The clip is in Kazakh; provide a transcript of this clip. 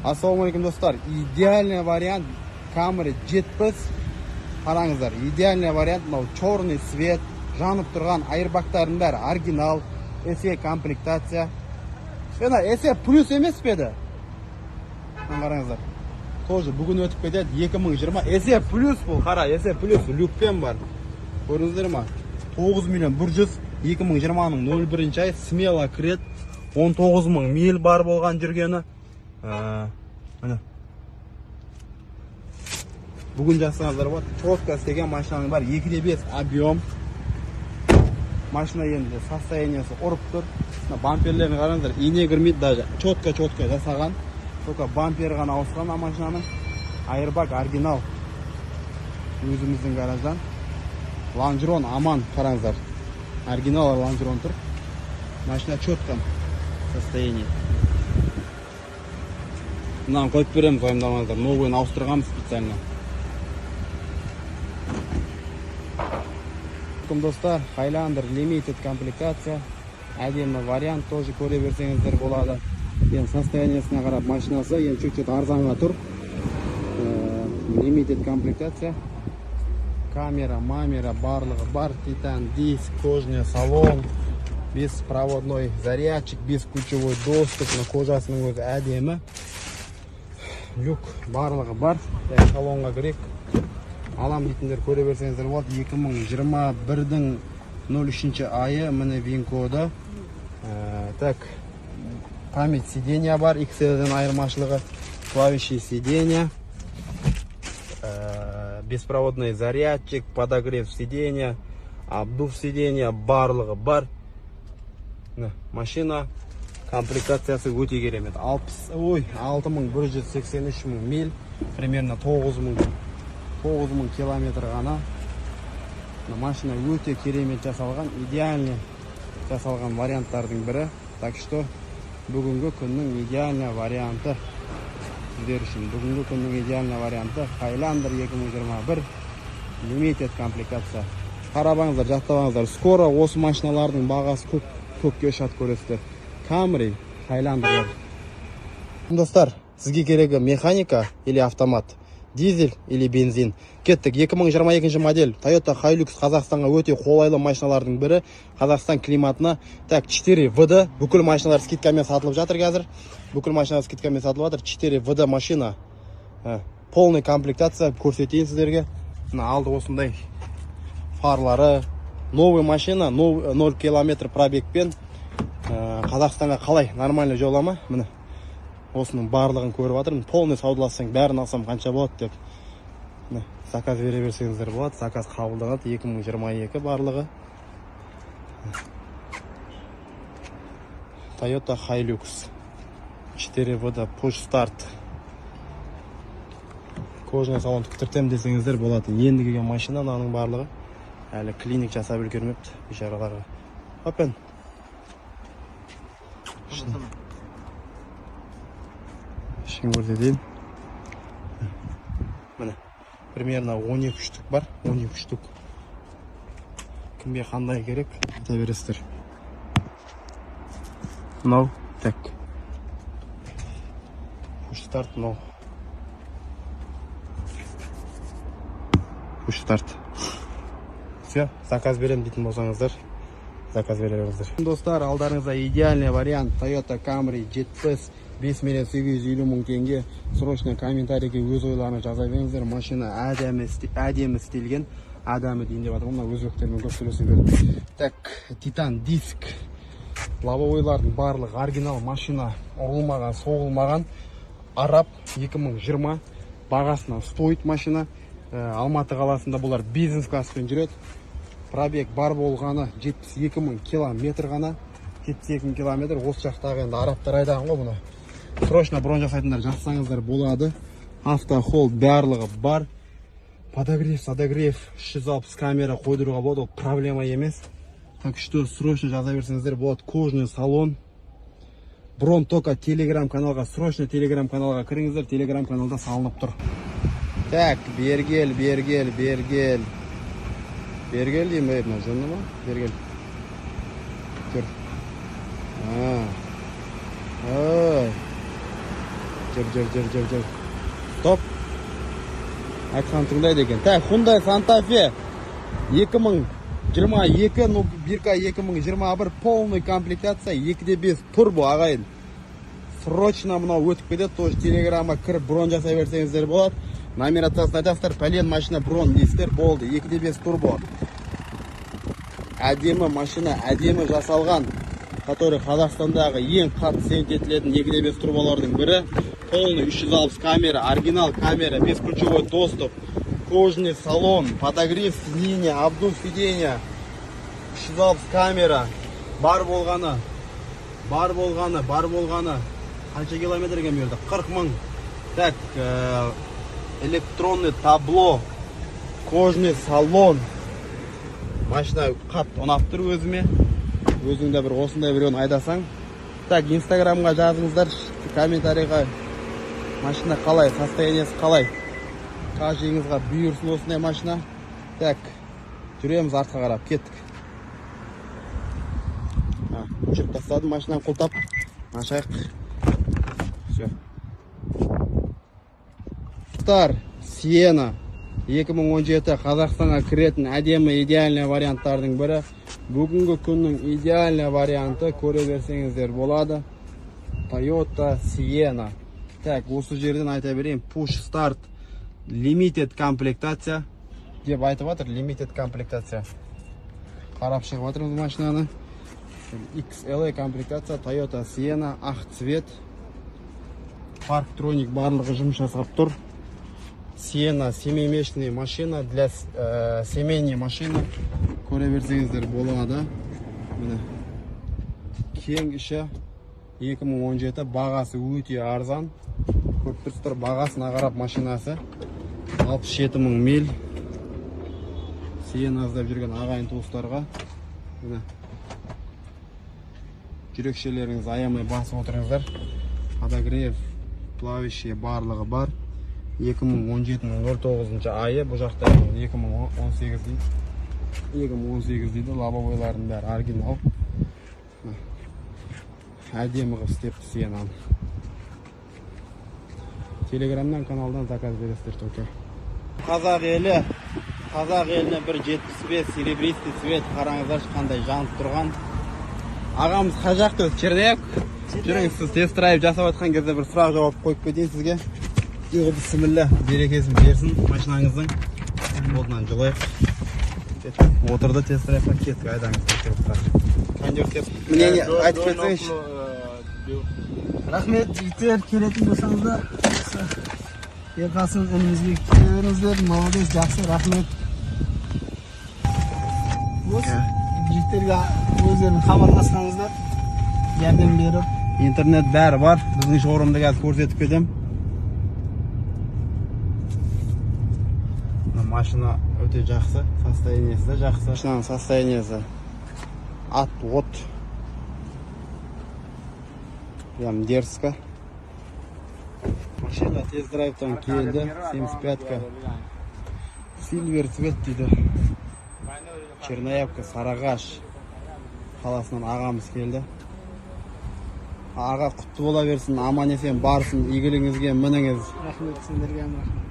Ассалаумалейкум достар. Идеальный вариант Camry жетпіс. Қараңыздар, идеальный вариант мынау черный свет, жанып тұрған айырбақтардың бәрі оригинал, SE комплектация. SE плюс емес пе еді? Қараңыздар. Тоже бүгін өтіп кетеді 2020. SE плюс бұл, қара, SE плюс люкпен бар. Көрдіңіздер ма? 9 миллион 100 2020-ның 01-ші ай смело кірет. 19 мың миль бар болған жүргені. Бүгін жасаңыздар бар. Четко істеген машинаның бар. 2.5 объем. Машина енді состояниесі ұрып тұр. Бамперлерін қараңыздар, ине кірмейді даже. Четко жасаған. Только бампер ғана ауысқан машинаның. Айырбак оригинал. Өзіміздің гараждан. Ланжерон аман, қараңыздар. Оригинал ланжерон тұр. Машина четко состояние. Мынаны қойып береміз, ойымдамаңыздар. Новыйын ауыстырғанбыз специально. Достар, Highlander Limited комплектация. Әдемі вариант тоже көре берсеңіздер болады. Енді состояниесіне қарап машинасы, енді чуть-чуть арзанға тұр. Limited комплектация. Камера, мамера, барлығы бар. Титан диск, кожный салон. Беспроводной зарядчик, бесключевой доступ. Кожасының өзі әдемі. Люк барлығы бар. Салонға кірек. Алам дейтіндер көре берсеңіздер болады. 2021-дің 03-ші айы, міне вин-коды. Так, память сиденья бар, XL-ден айырмашылығы. Клавиши сиденья. Беспроводный зарядчик, подогрев сиденья, обдув сиденья, барлығы бар. Машина комплектациясы өте керемет. 6183 мың миль, примерно 9 мың километр ғана. Машина өте керемет жасалған, идеальный жасалған варианттардың бірі. Так что бүгінгі күннің идеальный варианты сіздер үшін. Бүгінгі күннің идеальный варианты Highlander 2021 Limited комплектация. Қарабаңыздар, жаттабаңыздар. Скоро осы машиналардың бағасы көкке ұшады көресіздер. Camry, Highlander. Достар, сізге керегі механика или автомат, дизель или бензин. Кеттік, 2022 модель Toyota Hilux Қазақстанға өте қолайлы машиналардың бірі. Қазақстан климатына. Так, 4 ВД, бүкіл машиналар скидкамен сатылып жатыр қазір. Бүкіл машиналар скидкамен сатылып жатыр. 4 ВД машина. Полный комплектация көрсетейін сіздерге. Алды осындай фарлары. Новый машина, 0 километр пробегпен. Қазақстанға қалай нормальный жолама. Міне осының барлығын көріп жатырмын. Полный саудалассаң бәрін алсам қанша болады деп. Заказ бере берсеңіздер болады. Заказ қабылданады 2022 барлығы. Toyota Hilux 4 ВД push start. Кожный салон тіктіртем десеңіздер болады. Енді келген машина аның барлығы. Әлі клиник жасап үлгермепті бейшараларға. Опен. Шын көрсетейін. Міне, примерно 12 штук бар, 12 штук. Кімге қандай керек, айта бересіздер. Мынау, так. Push start, мынау. Push start. Все, заказ берем дейтін болсаңыздар. Заказ береріңіздер. Достар, алдарыңызда идеальный вариант Toyota Camry жетпіс 5 миллион 850 мың теңге. Срочно комментарийге өз ойларына жаза беріңіздер. Машина әдемі істелген. Әдемі дейін деп жатыр. Мына өзбектермен көп сөйлесе берді. Так, Титан диск. Лобовойлардың барлығы оригинал машина, ұрылмаған, соғылмаған. Араб 2020 бағасына стоит машина. Алматы қаласында бұлар бизнес класспен жүреді. Пробег бар болғаны 72 мың километр ғана. 72 мың километр. Осы жақтағы енді арабтар айдаған ғой бұны. Срочно бронь жасайтындар жассаңыздар болады. Автохол барлығы бар. Подогрев, 360 камера қойдыруға болады. Ол проблема емес. Так что срочно жаза берсеңіздер болады. Кожный салон. Бронь только телеграм-каналға, срочно телеграм-каналға кіріңіздер. Телеграм-каналда салынып тұр. Так, бергел. Бергел дейм бе, мына жөнді ма? Бергел. Тұр. Ой. Жүр. Стоп. Айтқан тыңдайды екен. Так, Hyundai Santa Fe 2022, ну, бирка 2021 полный комплектация, 2.5 турбо, ағайын. Срочно мынау өтіп кетеді, тоже телеграмма кіріп бронь жасай берсеңіздер болады. Номерациясын айтасыздар, пәлен машина бронь дейсіздер, болды. 2.5 турбо. Әдемі машина, әдемі жасалған, который Қазақстандағы ең қатты сентетілетін 2.5 турболардың бірі. Полный 360 камера, оригинал камера, бесключевой доступ, кожаный салон, подогрев сиденья, обдув сиденья, 360 камера, бар болғаны. Қанша километрге берді? 40 мың. Так, электронный табло, кожаный салон. Машина қатты ұнап тұр өзіме. Өзіңде бір осындай біреуін айдасаң. Так, инстаграмға жазыңыздар, комментарийға. Машина қалай, состояниесі қалай. Каждыйыңызға бұйырсын осындай машина. Так, жүреміз артқа қарап, кеттік. Өшіріп тастадым машинаны құлтап. Ашайық. Все. Sienna 2017 Қазақстанға кіретін әдемі идеальный варианттардың бірі. Бүгінгі күннің идеальный варианты көре берсеңіздер болады. Toyota Sienna. Так, осы жерден айта берейін. Push Start Limited комплектация деп айтып жатыр. Limited комплектация. Қарап шығып жатырмыз машинаны. XLA комплектация Toyota Sienna, ақ цвет. Парктроник барлығы жұмыс жасап тұр. Sienna семейместный машина, для семейной машины. Көре берсеңіздер болады. Міне. Кең іші 2017, бағасы өте арзан. Көріп тұрсыздар, бағасына қарап машинасы 67 мың миль. Sienna іздеп жүрген ағайын туыстарға. Міне. Жүрекшелеріңіз аямай басып отырыңыздар. Подогрев, плавающие барлығы бар. 2017-нің 09 айы, бұл жақта 2018 дейді. Лобовойлардың бәрі оригинал. Әдемі қып істепті Sienna'ны. Телеграмнан, каналдан заказ бересіздер только. Қазақ еліне бір 75 серебристый цвет, қараңыздар қандай жанып тұрған. Ағамыз қай жақта өзі? Черняевка? Жүріңіз, сіз тест-драйв жасап жатқан кезде бір сұрақ жауап қойып кетейін сізге. Бісміллә, берекесін берсін машинаңыздың. Болдынан жылайық. Отырды тест-драйвқа кеттік, айдаңыз. Кондер мнение айтып кетсеңізші. Рахмет, жігіттер, келетін болсаңыздар. Ерқасын önümізге келе беріңіздер. Молодец, жақсы, рахмет. Осы жігіттерге өздерін хабарласқаныңыздар. Жәрдем беріп. Интернет бәрі бар. Біздің шоурумда қазір көрсетіп кетем. Машина өте жақсы, состояниесі де жақсы. Машинаның состояниесі от. Прям дерзко. Машина тест-драйвтан келді. 75-ка. Сильвер цвет дейді. Черноявка, Сарыағаш қаласынан ағамыз келді. Аға құтты бола берсін, аман есен барсын, игілігіңізге мініңіз. Рахмет, сендерге рахмет.